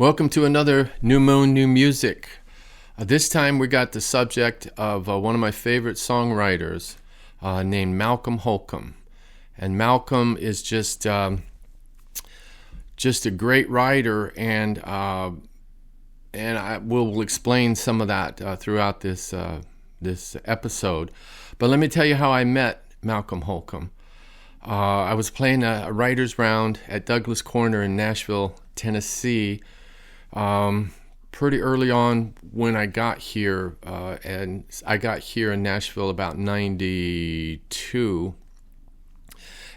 Welcome to another New Moon, New Music. This time we got the subject of one of my favorite songwriters named Malcolm Holcombe. And Malcolm is just a great writer, and I will explain some of that throughout this episode. But let me tell you how I met Malcolm Holcombe. I was playing a writer's round at Douglas Corner in Nashville, Tennessee, pretty early on when I got here, and I got here in Nashville about 92,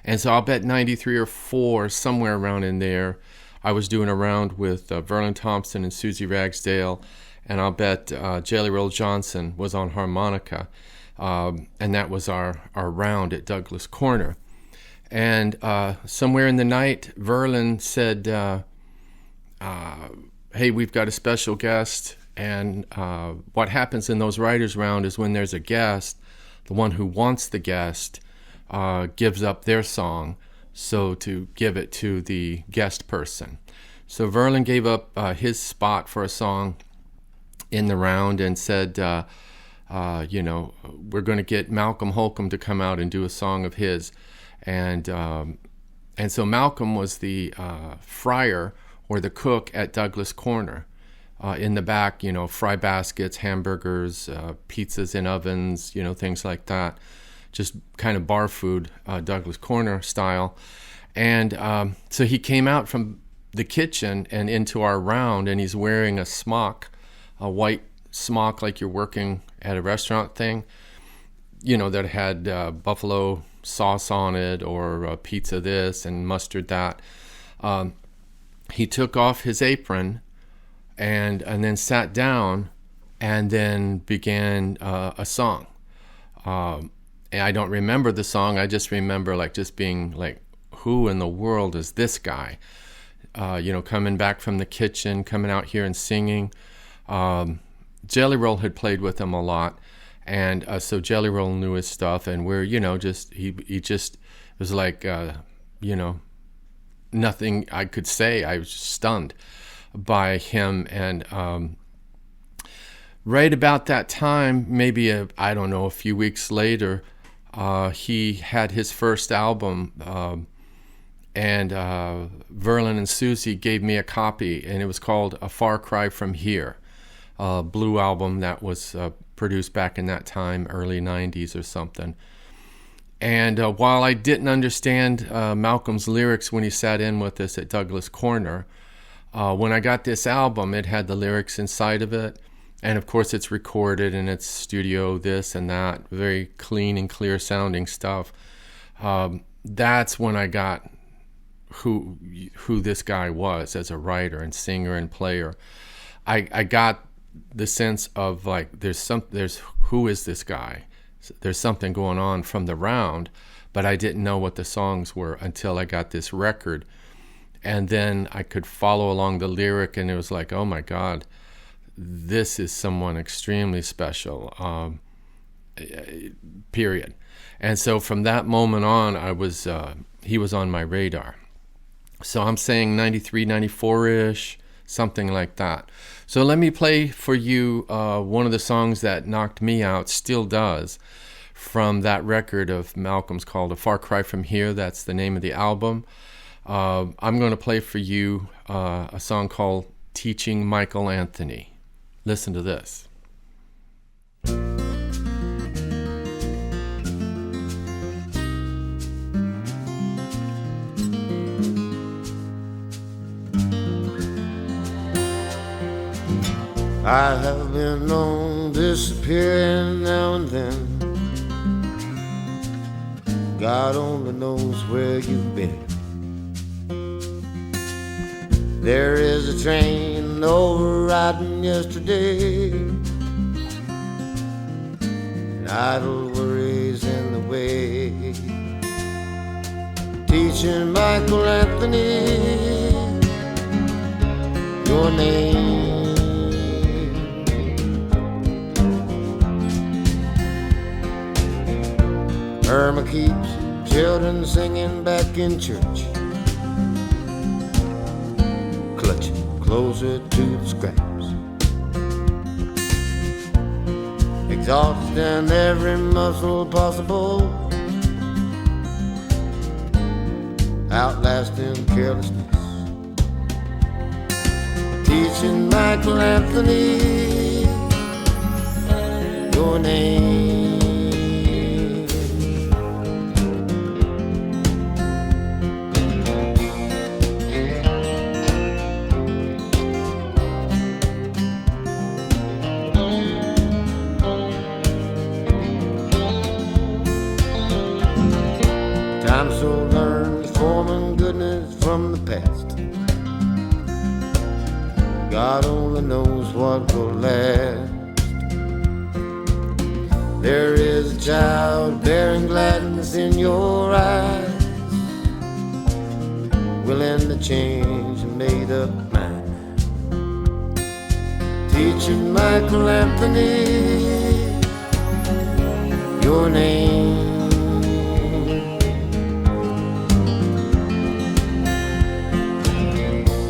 and so I'll bet 93 or 4, somewhere around in there, I was doing a round with Verlin Thompson and Susie Ragsdale, and I'll bet Jelly Roll Johnson was on harmonica, and that was our round at Douglas Corner. And somewhere in the night, Verlin said, hey, we've got a special guest, and what happens in those writers' round is when there's a guest, the one who wants the guest gives up their song, so to give it to the guest person. So Verlin gave up his spot for a song in the round and said, we're going to get Malcolm Holcombe to come out and do a song of his. And so Malcolm was the fryer or the cook at Douglas Corner. In the back, fry baskets, hamburgers, pizzas in ovens, things like that. Just kind of bar food, Douglas Corner style. And so he came out from the kitchen and into our round, and he's wearing a smock, a white smock like you're working at a restaurant thing, that had buffalo sauce on it, or pizza this and mustard that. He took off his apron and then sat down and then began a song. And I don't remember the song. I just remember just being like, who in the world is this guy? Coming back from the kitchen, coming out here and singing. Jelly Roll had played with him a lot. And so Jelly Roll knew his stuff, and we're, he just was like, nothing I could say. I was just stunned by him. And right about that time, maybe, a few weeks later, he had his first album, and Verlin and Susie gave me a copy, and it was called A Far Cry From Here, a blue album that was produced back in that time, early 90s or something. And while I didn't understand Malcolm's lyrics when he sat in with us at Douglas Corner, when I got this album, it had the lyrics inside of it. And of course it's recorded and it's studio this and that, very clean and clear sounding stuff. That's when I got who this guy was as a writer and singer and player. I got the sense of there's who is this guy? There's something going on from the round, but I didn't know what the songs were until I got this record. And then I could follow along the lyric, and it was like, oh my God, this is someone extremely special, period. And so from that moment on, he was on my radar. So I'm saying 93, 94-ish, something like that. So let me play for you one of the songs that knocked me out, still does, from that record of Malcolm's called A Far Cry From Here. That's the name of the album. I'm going to play for you a song called Teaching Michael Anthony. Listen to this. I have been known disappearing now and then. God only knows where you've been. There is a train overriding yesterday, and idle worries in the way. Teaching Michael Anthony your name. Irma keeps children singing back in church, clutching closer to the scraps. Exhausting every muscle possible, outlasting carelessness. Teaching Michael Anthony your name. Time so learns forming goodness from the past. God only knows what will last. There is a child bearing gladness in your eyes, willing to change a made up mind. Teaching Michael Anthony your name.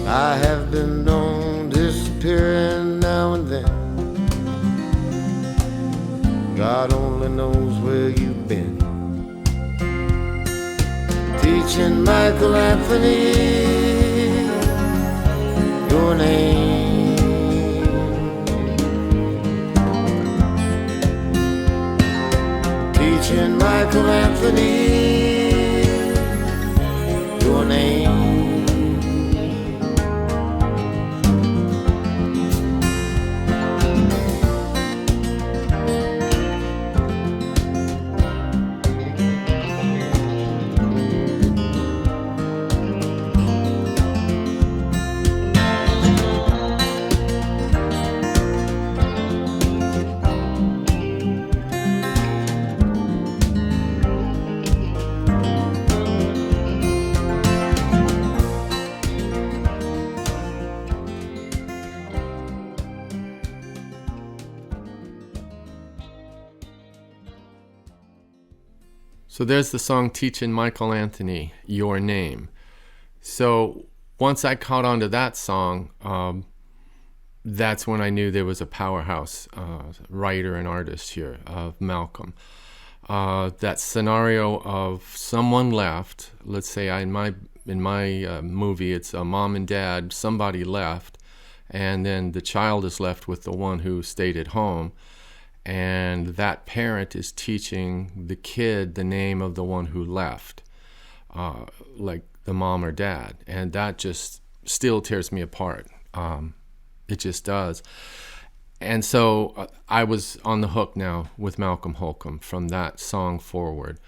I have been known disappearing now and then. God only knows where you've been. Teaching Michael Anthony your name. Teaching Michael Anthony your name. So there's the song Teaching Michael Anthony Your Name. So once I caught on to that song, that's when I knew there was a powerhouse writer and artist here, of Malcolm. That scenario of someone left, let's say in my movie, it's a mom and dad, somebody left, and then the child is left with the one who stayed at home. And that parent is teaching the kid the name of the one who left, like the mom or dad. And that just still tears me apart. It just does. And so I was on the hook now with Malcolm Holcombe from that song forward.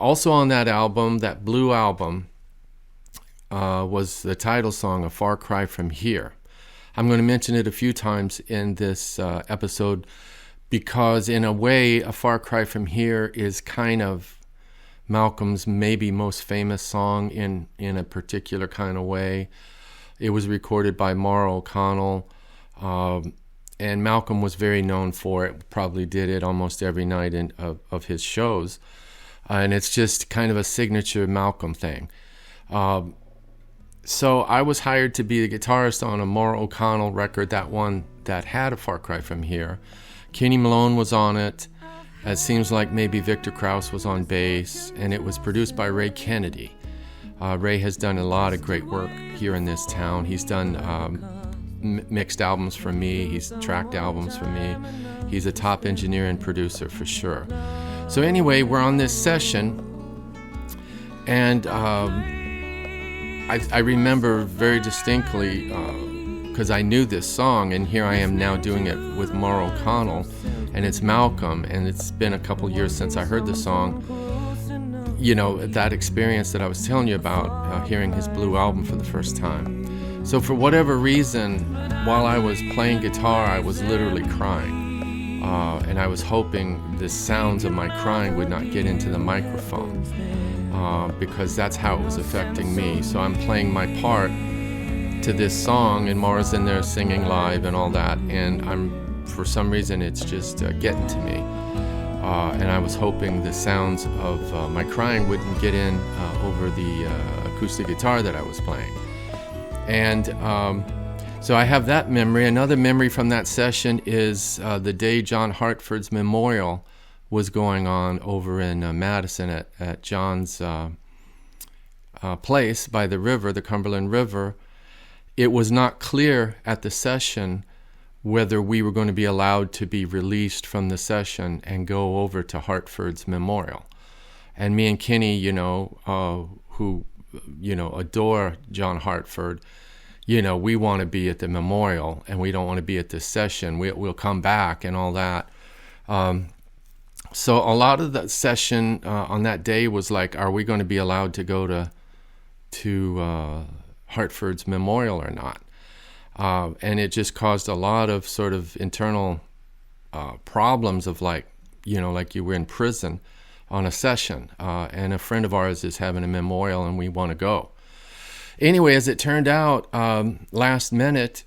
Also on that album, that blue album, was the title song, A Far Cry From Here. I'm going to mention it a few times in this episode, because in a way, A Far Cry From Here is kind of Malcolm's maybe most famous song in a particular kind of way. It was recorded by Maura O'Connell, and Malcolm was very known for it, probably did it almost every night of his shows. And it's just kind of a signature Malcolm thing. So I was hired to be the guitarist on a Maura O'Connell record, that one that had A Far Cry From Here. Kenny Malone was on it. It seems like maybe Victor Krauss was on bass, and it was produced by Ray Kennedy. Ray has done a lot of great work here in this town. He's done mixed albums for me. He's tracked albums for me. He's a top engineer and producer for sure. So anyway, we're on this session, and I remember very distinctly, because I knew this song, and here I am now doing it with Maura O'Connell, and it's Malcolm, and it's been a couple years since I heard the song. You know, that experience that I was telling you about, hearing his Blue album for the first time. So for whatever reason, while I was playing guitar, I was literally crying, and I was hoping the sounds of my crying would not get into the microphone, because that's how it was affecting me. So I'm playing my part to this song, and Maura's in there singing live and all that, and for some reason it's just getting to me, and I was hoping the sounds of my crying wouldn't get in over the acoustic guitar that I was playing. And So I have that memory. Another memory from that session is the day John Hartford's memorial was going on over in Madison at John's place by the river, the Cumberland River. It was not clear at the session whether we were going to be allowed to be released from the session and go over to Hartford's memorial. And me and Kenny, who, adore John Hartford, we want to be at the memorial and we don't want to be at this session. We'll come back and all that. So a lot of the session on that day was like, are we going to be allowed to go to Hartford's memorial or not? And it just caused a lot of sort of internal problems of like you were in prison on a session. And a friend of ours is having a memorial and we want to go. Anyway, as it turned out, last minute,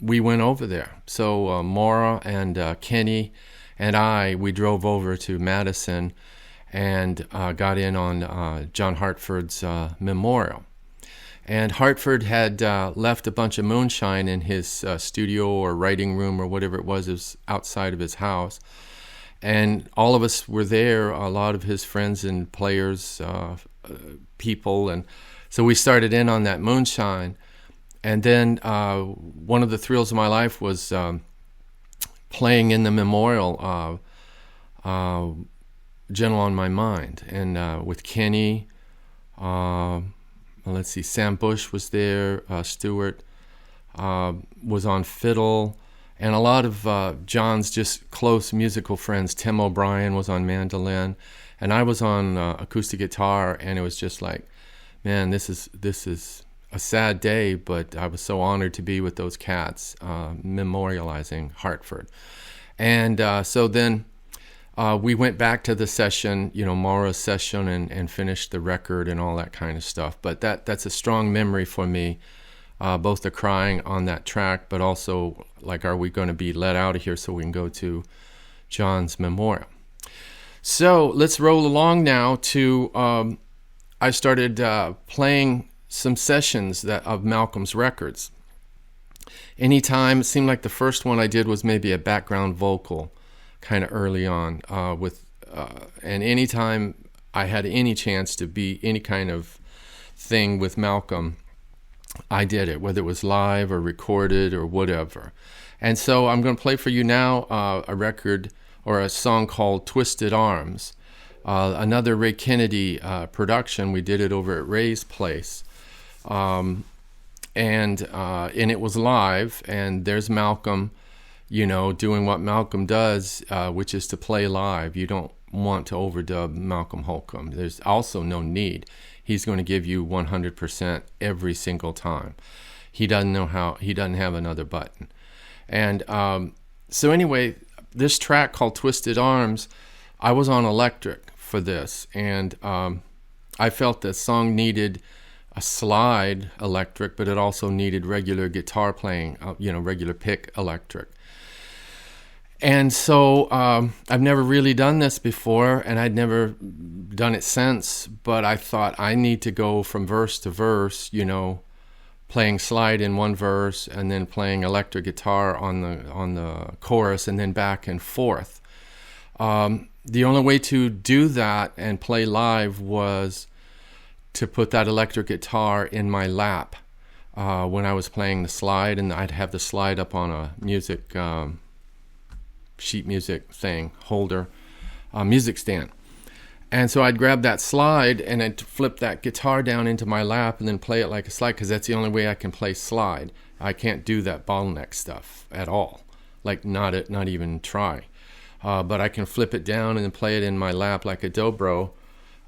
we went over there. So Maura and Kenny and we drove over to Madison and got in on John Hartford's memorial. And Hartford had left a bunch of moonshine in his studio or writing room or whatever it was outside of his house. And all of us were there, a lot of his friends and players, people. And so we started in on that moonshine. And then one of the thrills of my life was playing in the memorial, Gentle on My Mind. And with Kenny, let's see, Sam Bush was there, Stewart was on fiddle, and a lot of John's just close musical friends. Tim O'Brien was on mandolin, and I was on acoustic guitar, and it was just like, man, this is a sad day, but I was so honored to be with those cats, memorializing Hartford. And so then we went back to the session, Maura's session, and finished the record and all that kind of stuff. But that's a strong memory for me, both the crying on that track, but also, like, are we going to be let out of here so we can go to John's memorial? So let's roll along now to, I started playing some sessions of Malcolm's records. Anytime, it seemed like the first one I did was maybe a background vocal, kind of early on, and anytime I had any chance to be any kind of thing with Malcolm, I did it, whether it was live or recorded or whatever. And so I'm going to play for you now a record or a song called Twisted Arms, another Ray Kennedy production. We did it over at Ray's place, and it was live, and there's Malcolm, doing what Malcolm does, which is to play live. You don't want to overdub Malcolm Holcombe. There's also no need. He's going to give you 100% every single time. He doesn't have another button. And so anyway, this track called Twisted Arms, I was on electric for this, and I felt the song needed a slide electric, but it also needed regular guitar playing, regular pick electric. And so I've never really done this before, and I'd never done it since, but I thought I need to go from verse to verse, playing slide in one verse and then playing electric guitar on the chorus and then back and forth. The only way to do that and play live was to put that electric guitar in my lap when I was playing the slide, and I'd have the slide up on a music sheet music thing, holder, music stand. And so I'd grab that slide and I'd flip that guitar down into my lap and then play it like a slide, because that's the only way I can play slide. I can't do that bottleneck stuff at all, like not even try. But I can flip it down and then play it in my lap like a dobro.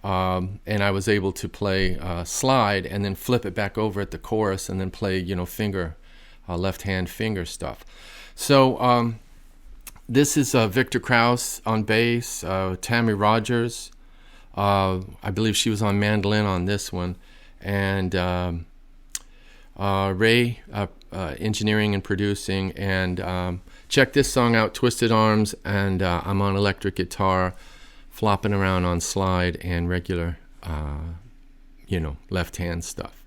And I was able to play slide and then flip it back over at the chorus and then play, left-hand finger stuff. So this is Victor Krause on bass, Tammy Rogers. I believe she was on mandolin on this one. And Ray, engineering and producing. And check this song out, Twisted Arms. And I'm on electric guitar, flopping around on slide and regular, left-hand stuff.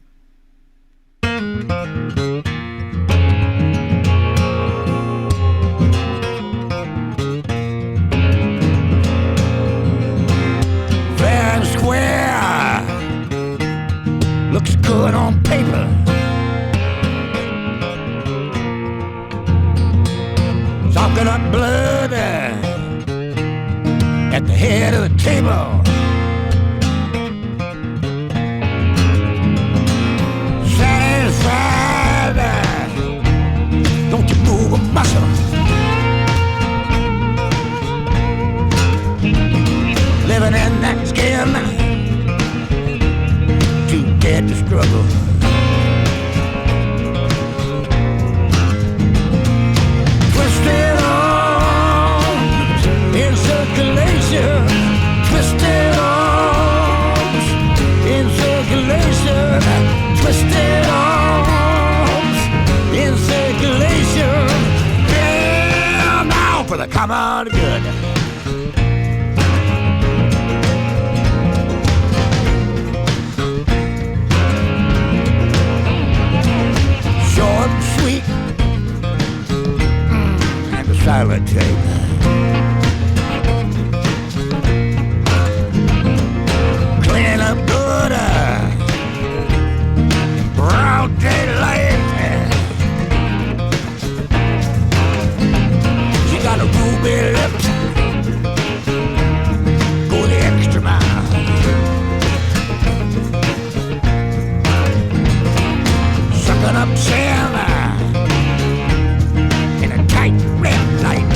good on paper. Talking up blood at the head of the table. Satisfied, don't you move a muscle. Living in that skin, too dead to struggle. Twisted arms in circulation, twisted arms in circulation, twisted arms in circulation. Yeah, now for the common good. Short, sweet, and the silent tape. Clean up good, broad daylight. She got a ruby lips, go the extra mile. Sucking up sand in a tight red light.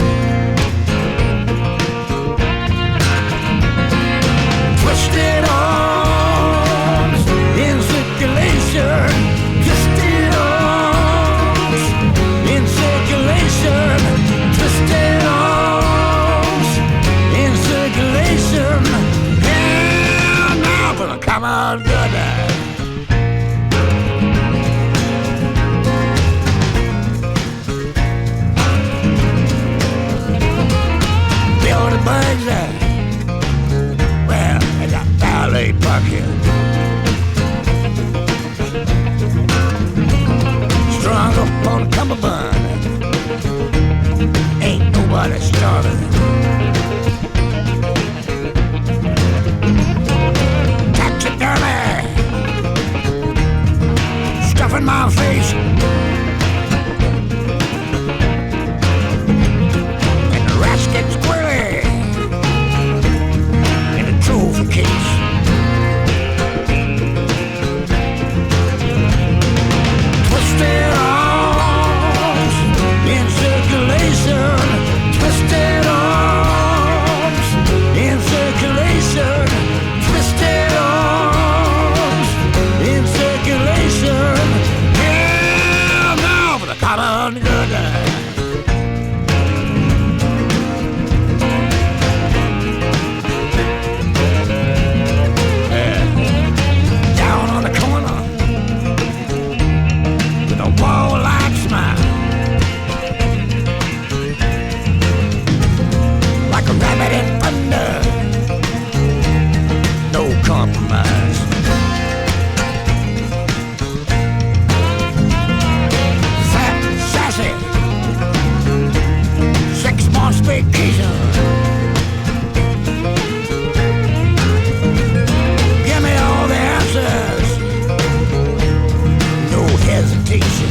Twisted arms in circulation, twisted arms in circulation, twisted arms in circulation. Yeah, now for the common good. Bugs, well, they got valet parking. Strung up on a cummerbund, ain't nobody starving. Taxidermy, stuffing my face. And the rats get squirrely trophy case. Twisted arms in circulation, twisted arms in circulation, twisted arms in circulation. Yeah, now for the common good. Wall-like smile, like a rabbit in thunder, no compromise. Fat, sassy, 6 months vacation. Give me all the answers, no hesitation.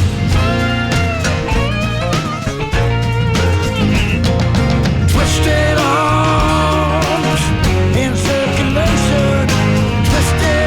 Twisted arms in circulation, twisted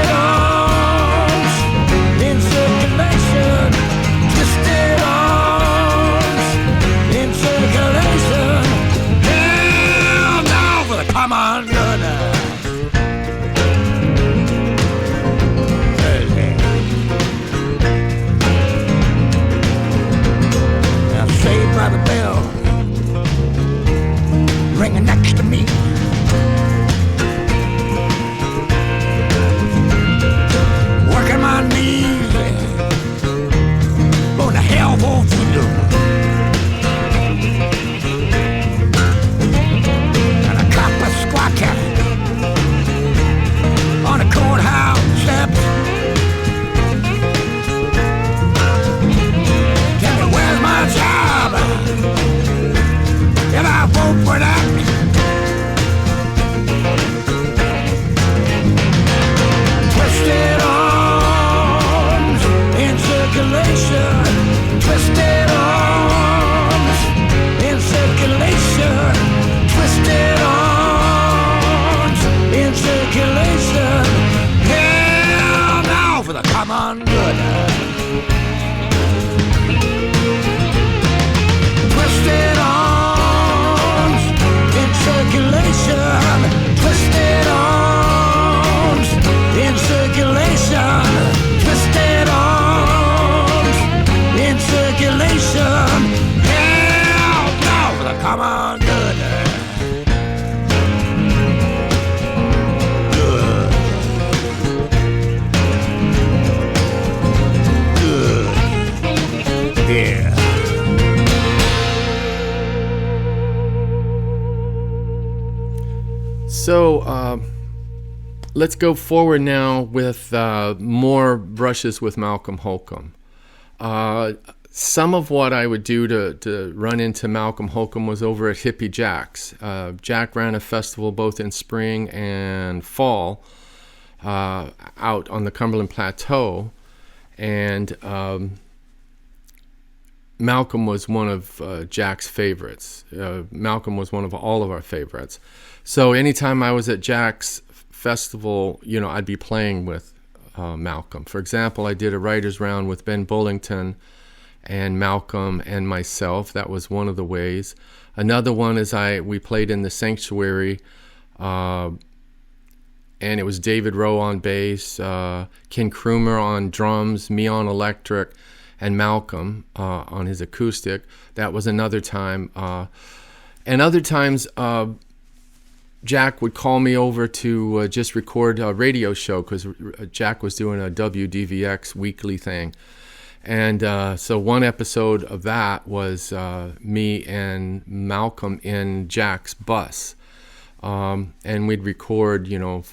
on good. Twisted arms in circulation. Twisted arms in circulation. Twisted arms in circulation. Hell no for the common good. Yeah. So let's go forward now with more brushes with Malcolm Holcombe. Some of what I would do to run into Malcolm Holcombe was over at Hippie Jack's. Jack ran a festival both in spring and fall out on the Cumberland Plateau, and Malcolm was one of Jack's favorites. Malcolm was one of all of our favorites. So anytime I was at Jack's festival, I'd be playing with Malcolm. For example, I did a writer's round with Ben Bullington and Malcolm and myself. That was one of the ways. Another one is we played in the Sanctuary, and it was David Rowe on bass, Ken Krumer on drums, me on electric, and Malcolm on his acoustic. That was another time. And other times, Jack would call me over to just record a radio show, because Jack was doing a WDVX weekly thing. And so one episode of that was me and Malcolm in Jack's bus. And we'd record,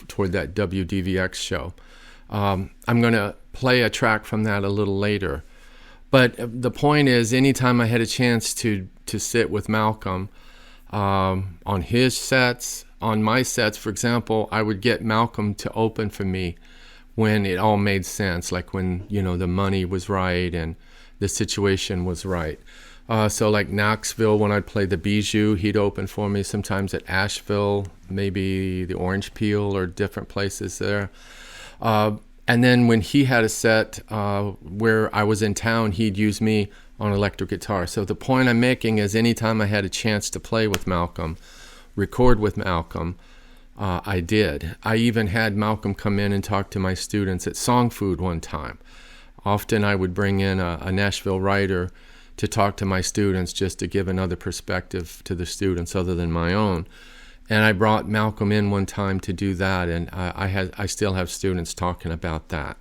toward that WDVX show. I'm going to play a track from that a little later. But the point is, anytime I had a chance to sit with Malcolm on his sets, on my sets, for example, I would get Malcolm to open for me when it all made sense, like when, the money was right and the situation was right. So like Knoxville, when I'd play the Bijou, he'd open for me. Sometimes at Asheville, maybe the Orange Peel or different places there. And then when he had a set where I was in town, he'd use me on electric guitar. So the point I'm making is, anytime I had a chance to play with Malcolm, record with Malcolm, I did. I even had Malcolm come in and talk to my students at Song Food one time. Often I would bring in a Nashville writer to talk to my students, just to give another perspective to the students other than my own. And I brought Malcolm in one time to do that, and I still have students talking about that.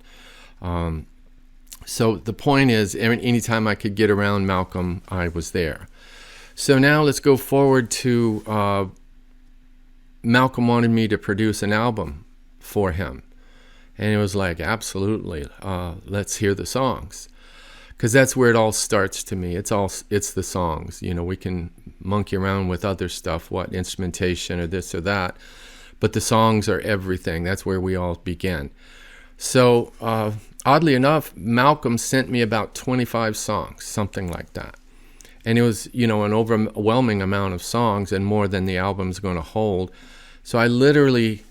So the point is, anytime I could get around Malcolm, I was there. So now let's go forward to Malcolm wanted me to produce an album for him. And it was like, absolutely, let's hear the songs. Because that's where it all starts to me. It's the songs. We can monkey around with other stuff, what instrumentation or this or that, but the songs are everything. That's where we all begin. So oddly enough, Malcolm sent me about 25 songs, something like that. And it was, an overwhelming amount of songs, and more than the album's going to hold. So I literally,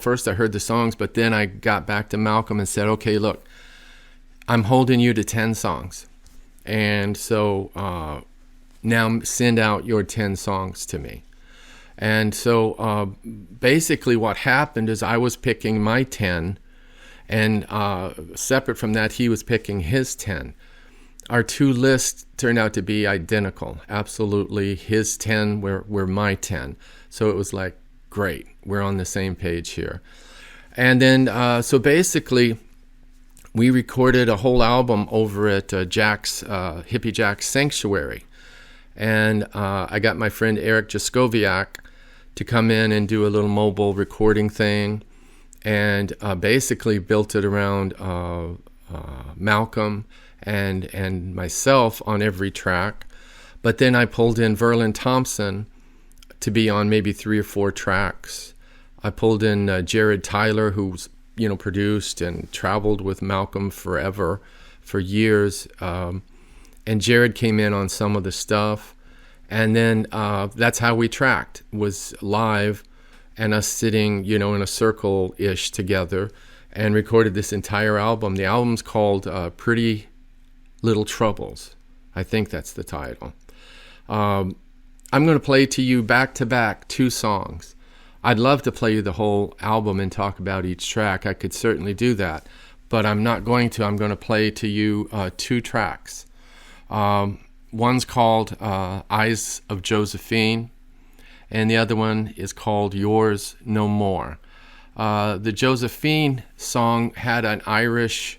first I heard the songs, but then I got back to Malcolm and said, okay, look, I'm holding you to 10 songs. And so now send out your 10 songs to me. And so basically what happened is, I was picking my 10, and separate from that, he was picking his 10. Our two lists turned out to be identical. Absolutely. His 10 were my 10. So it was like, great, we're on the same page here. And then, so basically, we recorded a whole album over at Jack's, Hippie Jack's Sanctuary. And I got my friend Eric Jaskowiak to come in and do a little mobile recording thing, and basically built it around Malcolm and myself on every track. But then I pulled in Verlin Thompson to be on maybe 3 or 4 tracks. I pulled in Jared Tyler, who's produced and traveled with Malcolm for years. And Jared came in on some of the stuff. And then that's how we tracked, was live, and us sitting, in a circle-ish together. and recorded this entire album. The album's called Pretty Little Troubles. I think that's the title. I'm going to play to you back-to-back 2 songs. I'd love to play you the whole album and talk about each track. I could certainly do that, but I'm not going to. I'm going to play to you 2 tracks. One's called Eyes of Josephine, and the other one is called Yours No More. The Josephine song had an Irish,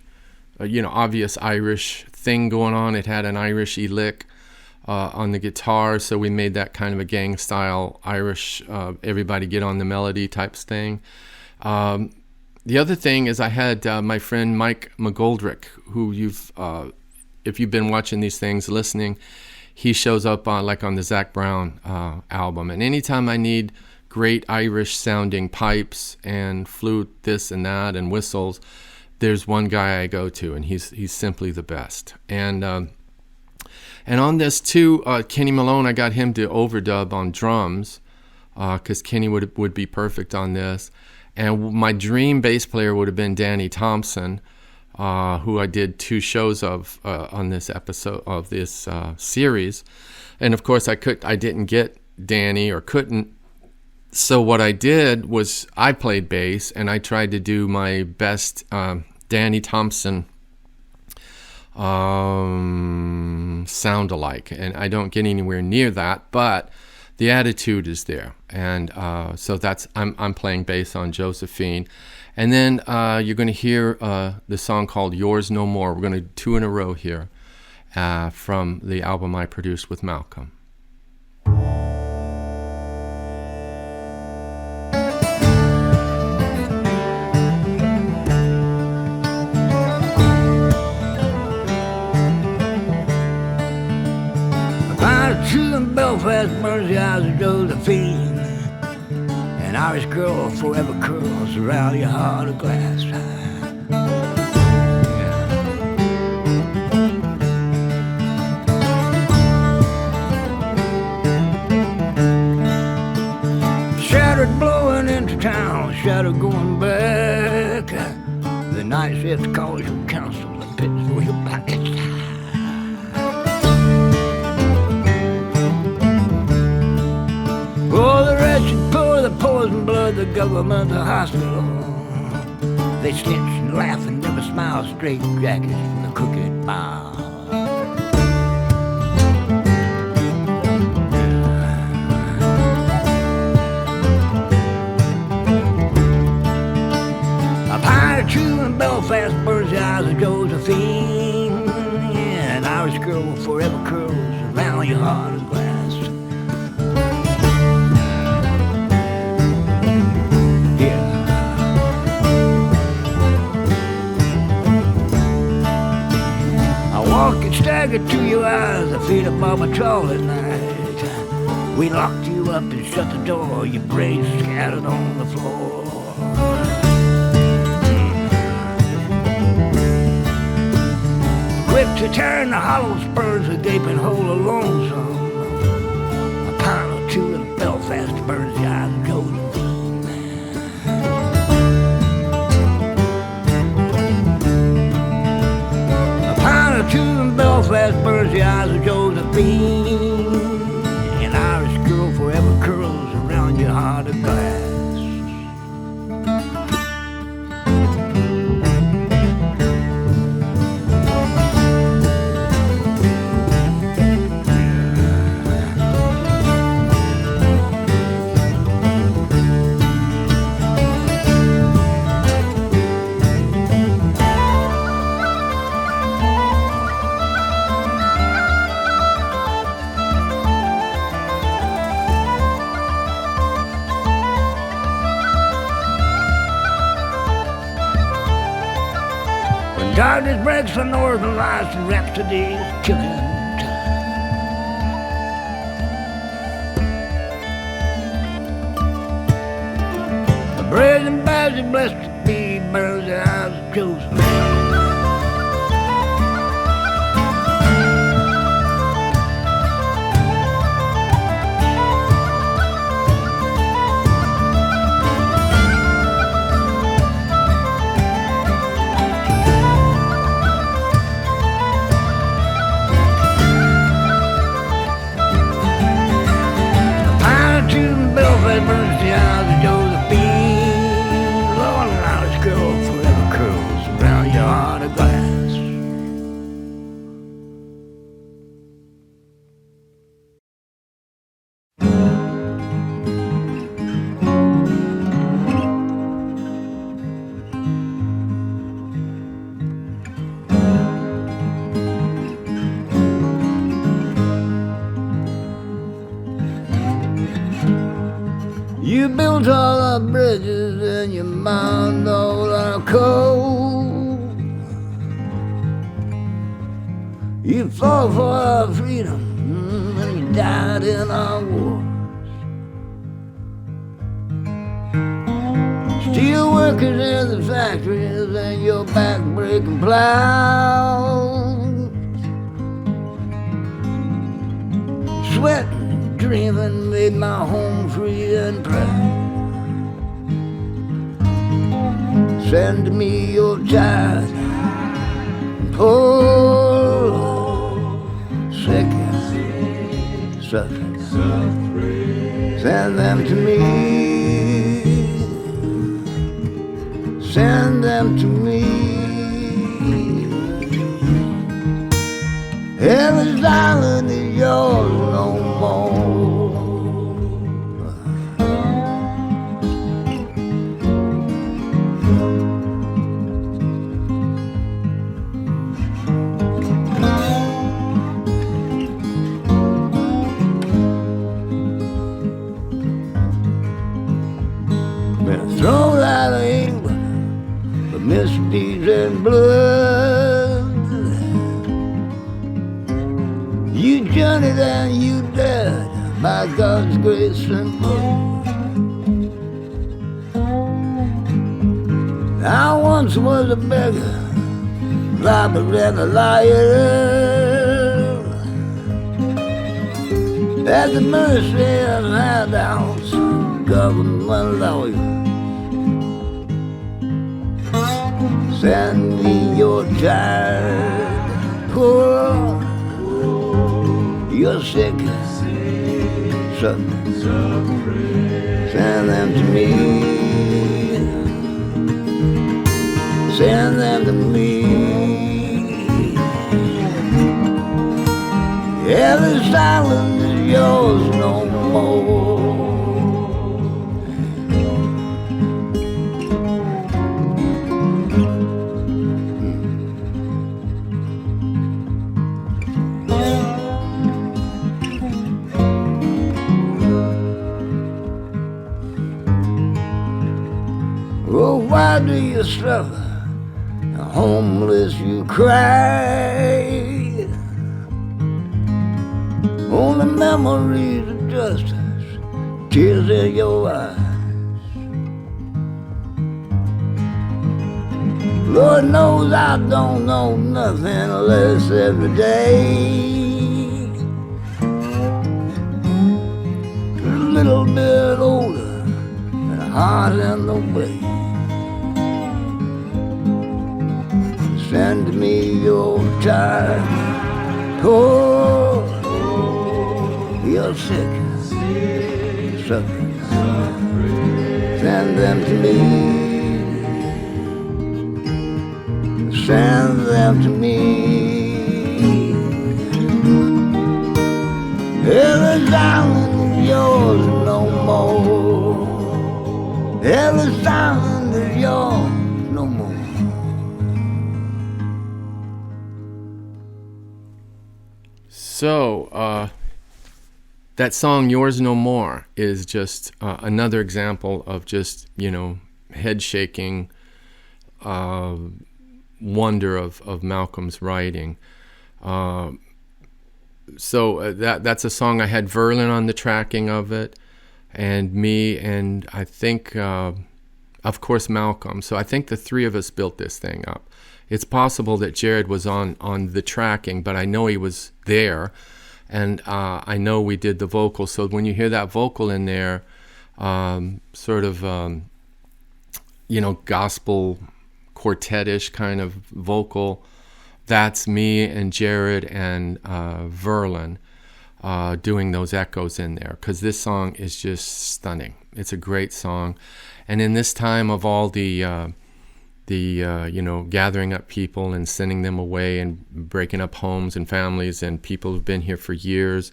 obvious Irish thing going on. It had an Irish-y lick on the guitar, so we made that kind of a gang-style Irish, everybody get on the melody type thing. The other thing is I had my friend Mike McGoldrick, who if you've been watching these things, listening, he shows up on the Zac Brown album. And anytime I need great Irish-sounding pipes and flute, this and that, and whistles, there's one guy I go to, and he's simply the best. And on this too, Kenny Malone, I got him to overdub on drums, because Kenny would be perfect on this. And my dream bass player would have been Danny Thompson, who I did 2 shows of on this episode of this series. And of course I didn't get Danny, or couldn't. So what I did was I played bass, and I tried to do my best Danny Thompson sound alike, and I don't get anywhere near that, but the attitude is there. And so I'm playing bass on Josephine. And then you're going to hear the song called Yours No More. We're going to do 2 in a row here from the album I produced with Malcolm. True in Belfast, Mersey, eyes of Josephine. An Irish girl forever curls around your heart of glass. Shadow blowing into town, shadow going back. The night shift calls your counsel, the pits for your pockets. Oh, the wretched poor, the poison blood, the government, the hospital. They snitch and laugh and never smile, straight jackets from the crooked mile. A pirate true in Belfast, burns the eyes of Josephine. Yeah, an Irish girl forever curls around your heart of glass. Stagger to your eyes, the feet of Mama Troll at night. We locked you up and shut the door, your brains scattered on the floor. Quick to turn the hollow spurs, a gaping hole of lonesome. A pound or 2 in Belfast burns the eyes of Josephine. Two in Belfast burns the eyes of Josephine. An Irish girl forever curls around your heart of glass. Darkness breaks the northern lights and rhapsodies chilling. The brazen badge of blessed be burns the eyes of Joseph. built all the bridges in your mind, all are cold. You fought for our freedom, and you died in our wars. Steel workers in the factories and your back-breaking plows. Sweating, dreaming made my home free and proud. Send me your child, poor, sick, suffering. Send them to me. Send them to me. Heaven's island is yours no more. Been thrown out of England, misdeeds and blood. You journeyed and you died by God's grace and blood. I once was a beggar, robber and a liar, at the mercy of handouts, government lawyers. Send me your child, poor, you're sick, suffering. Send them to me. Send them to me. Every island is yours no more. Oh, why do you suffer? Homeless you cry. Only memories of justice, tears in your eyes. Lord knows I don't know nothing less every day. A little bit older and heart in the way. Send me your child, poor, you're sick, suffering. Send them to me. Send them to me. Every island is yours no more. Every island is yours no more. So, that song, Yours No More, is just another example of just, head-shaking wonder of Malcolm's writing. That's a song I had Verlin on the tracking of it, and me, and I think, of course, Malcolm. So I think the three of us built this thing up. It's possible that Jared was on the tracking, but I know he was there, and I know we did the vocal. So when you hear that vocal in there, gospel quartet-ish kind of vocal, that's me and Jared and Verlin doing those echoes in there, because this song is just stunning. It's a great song. And in this time of all the gathering up people and sending them away and breaking up homes and families and people who've been here for years,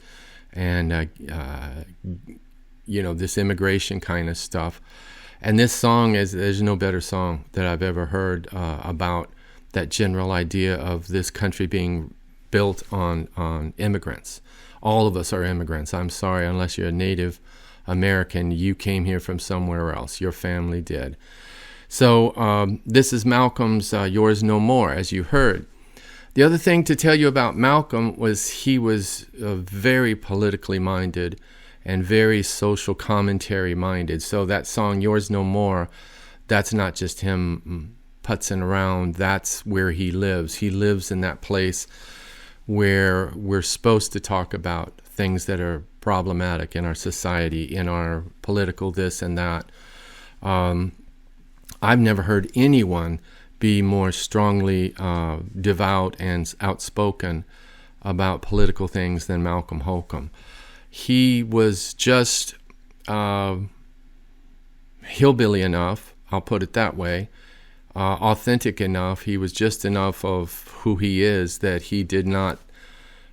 and this immigration kind of stuff. And this song there's no better song that I've ever heard about that general idea of this country being built on immigrants. All of us are immigrants. I'm sorry, unless you're a native American. You came here from somewhere else. Your family did. So this is Malcolm's Yours No More, as you heard. The other thing to tell you about Malcolm was he was very politically minded and very social commentary minded. So that song, Yours No More, that's not just him putzing around. That's where he lives. He lives in that place where we're supposed to talk about things that are problematic in our society, in our political this and that. I've never heard anyone be more strongly devout and outspoken about political things than Malcolm Holcombe. He was just hillbilly enough, I'll put it that way, authentic enough. He was just enough of who he is that he did not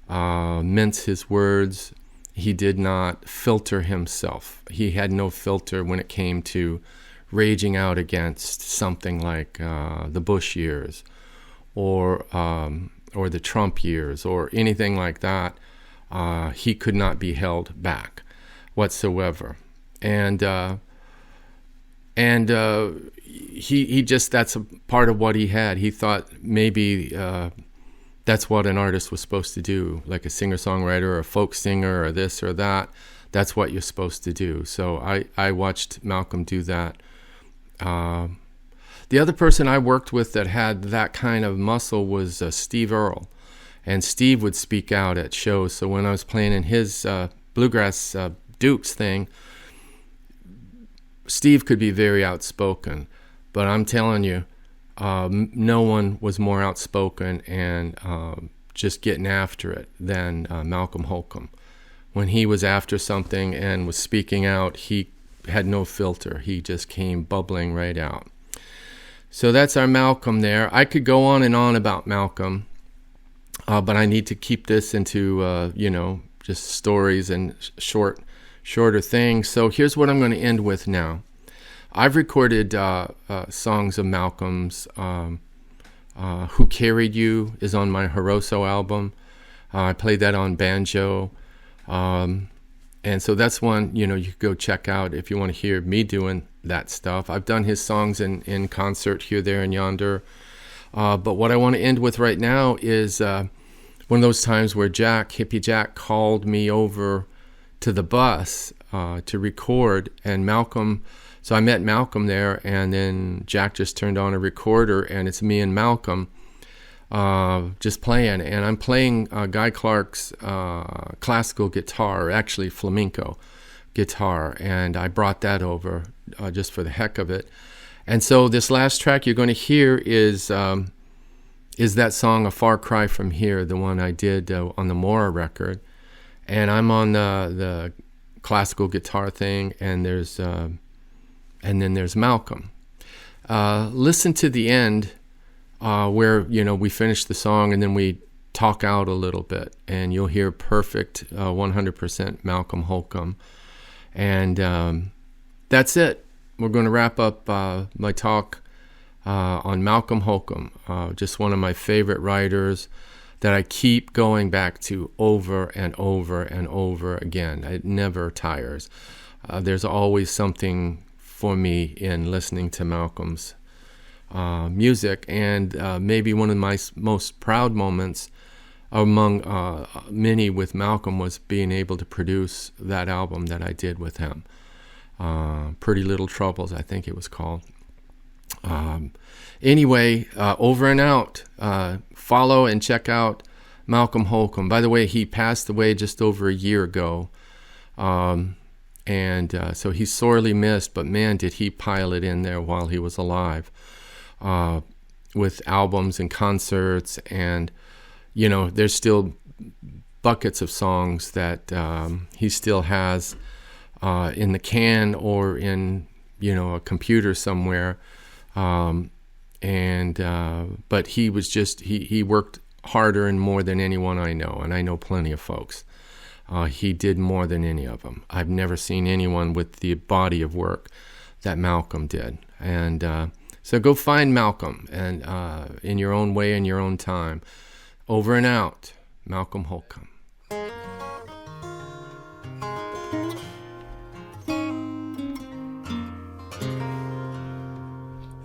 mince his words. He did not filter himself. He had no filter when it came to raging out against something like the Bush years or the Trump years or anything like that. He could not be held back whatsoever. And he just, that's a part of what he had. He thought maybe that's what an artist was supposed to do, like a singer-songwriter or a folk singer or this or that. That's what you're supposed to do. So I watched Malcolm do that. The other person I worked with that had that kind of muscle was Steve Earle. And Steve would speak out at shows. So when I was playing in his Bluegrass Dukes thing, Steve could be very outspoken. But I'm telling you, no one was more outspoken and just getting after it than Malcolm Holcombe. When he was after something and was speaking out, he had no filter. He just came bubbling right out. So that's our Malcolm there. I could go on and on about Malcolm, but I need to keep this into, just stories and shorter things. So here's what I'm going to end with now. I've recorded songs of Malcolm's. Who Carried You is on my Horoso album. I played that on banjo. And so that's one, you could go check out if you want to hear me doing that stuff. I've done his songs in concert here, there, and yonder. But what I want to end with right now is one of those times where Hippie Jack, called me over to the bus to record, and Malcolm. So I met Malcolm there, and then Jack just turned on a recorder, and it's me and Malcolm just playing. And I'm playing Guy Clark's classical guitar, actually flamenco guitar, and I brought that over just for the heck of it. And so this last track you're going to hear is that song, A Far Cry From Here, the one I did on the Mora record. And I'm on the classical guitar thing, and then there's Malcolm. Listen to the end where, we finish the song and then we talk out a little bit, and you'll hear perfect 100% Malcolm Holcombe. And that's it. We're going to wrap up my talk on Malcolm Holcombe, just one of my favorite writers that I keep going back to over and over and over again. It never tires. There's always something for me in listening to Malcolm's music, and maybe one of my most proud moments among many with Malcolm was being able to produce that album that I did with him. Pretty Little Troubles, I think it was called. Anyway, over and out. Follow and check out Malcolm Holcombe. By the way, he passed away just over a year ago. And so he's sorely missed, but man, did he pile it in there while he was alive, with albums and concerts. And, there's still buckets of songs that he still has in the can or in, a computer somewhere. But he was just, he worked harder and more than anyone I know, and I know plenty of folks. He did more than any of them. I've never seen anyone with the body of work that Malcolm did. And so go find Malcolm, and in your own way, in your own time. Over and out, Malcolm Holcombe.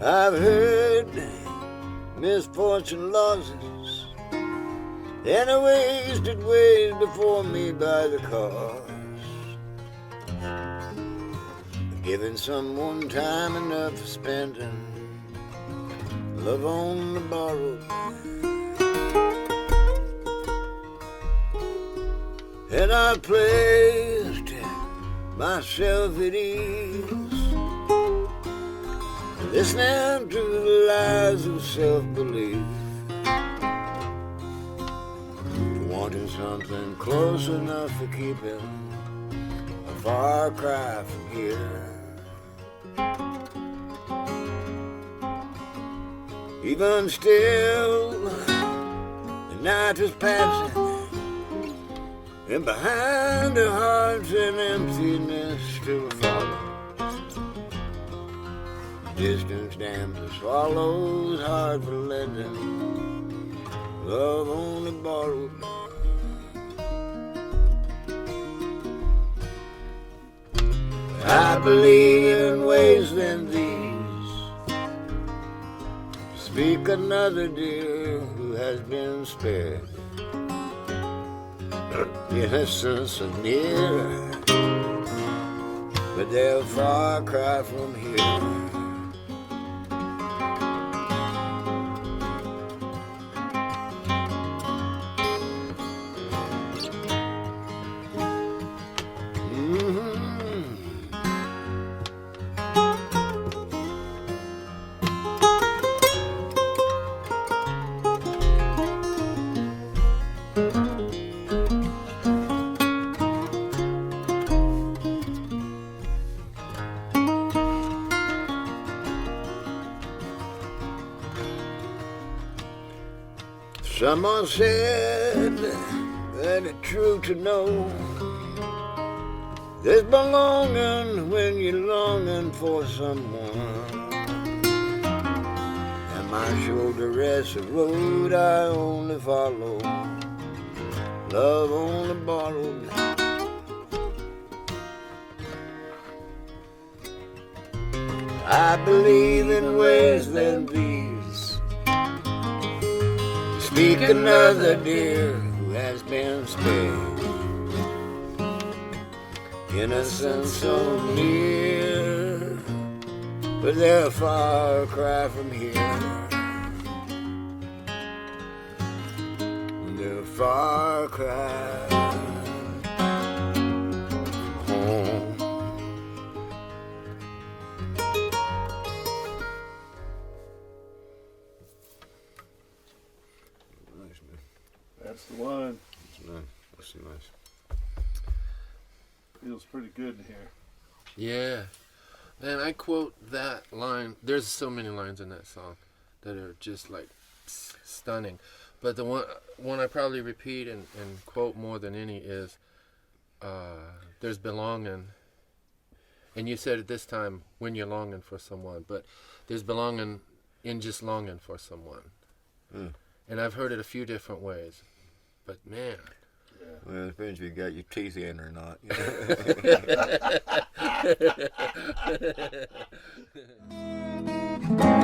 I've heard misfortune losses and the wasted ways before me by the cause. Giving someone time enough for spending love on the borrowed. And I placed myself at ease, listening to the lies of self-belief, wanting something close enough for keeping a far cry from here. Even still, the night is passing, and behind the hearts and emptiness still follow. Distance dams the swallows, hard for lending love on the borrowed. I believe in ways than these. Speak another dear who has been spared. Innocence are near, but they're far cry from here. Someone said that it's true to know there's belonging when you're longing for someone. And my shoulder rests a road I only follow, love only borrowed. I believe in ways than these. Speak another dear who has been spared. Innocence so near, but they're far cry from here. They're far cry from home. That's the one. That's nice. That's nice. Feels pretty good in here. Yeah. Man, I quote that line. There's so many lines in that song that are just like stunning. But the one I probably repeat and quote more than any is there's belonging. And you said it this time, when you're longing for someone. But there's belonging in just longing for someone. Mm. And I've heard it a few different ways. But man. Yeah. Well, it depends if you got your teeth in or not. You know?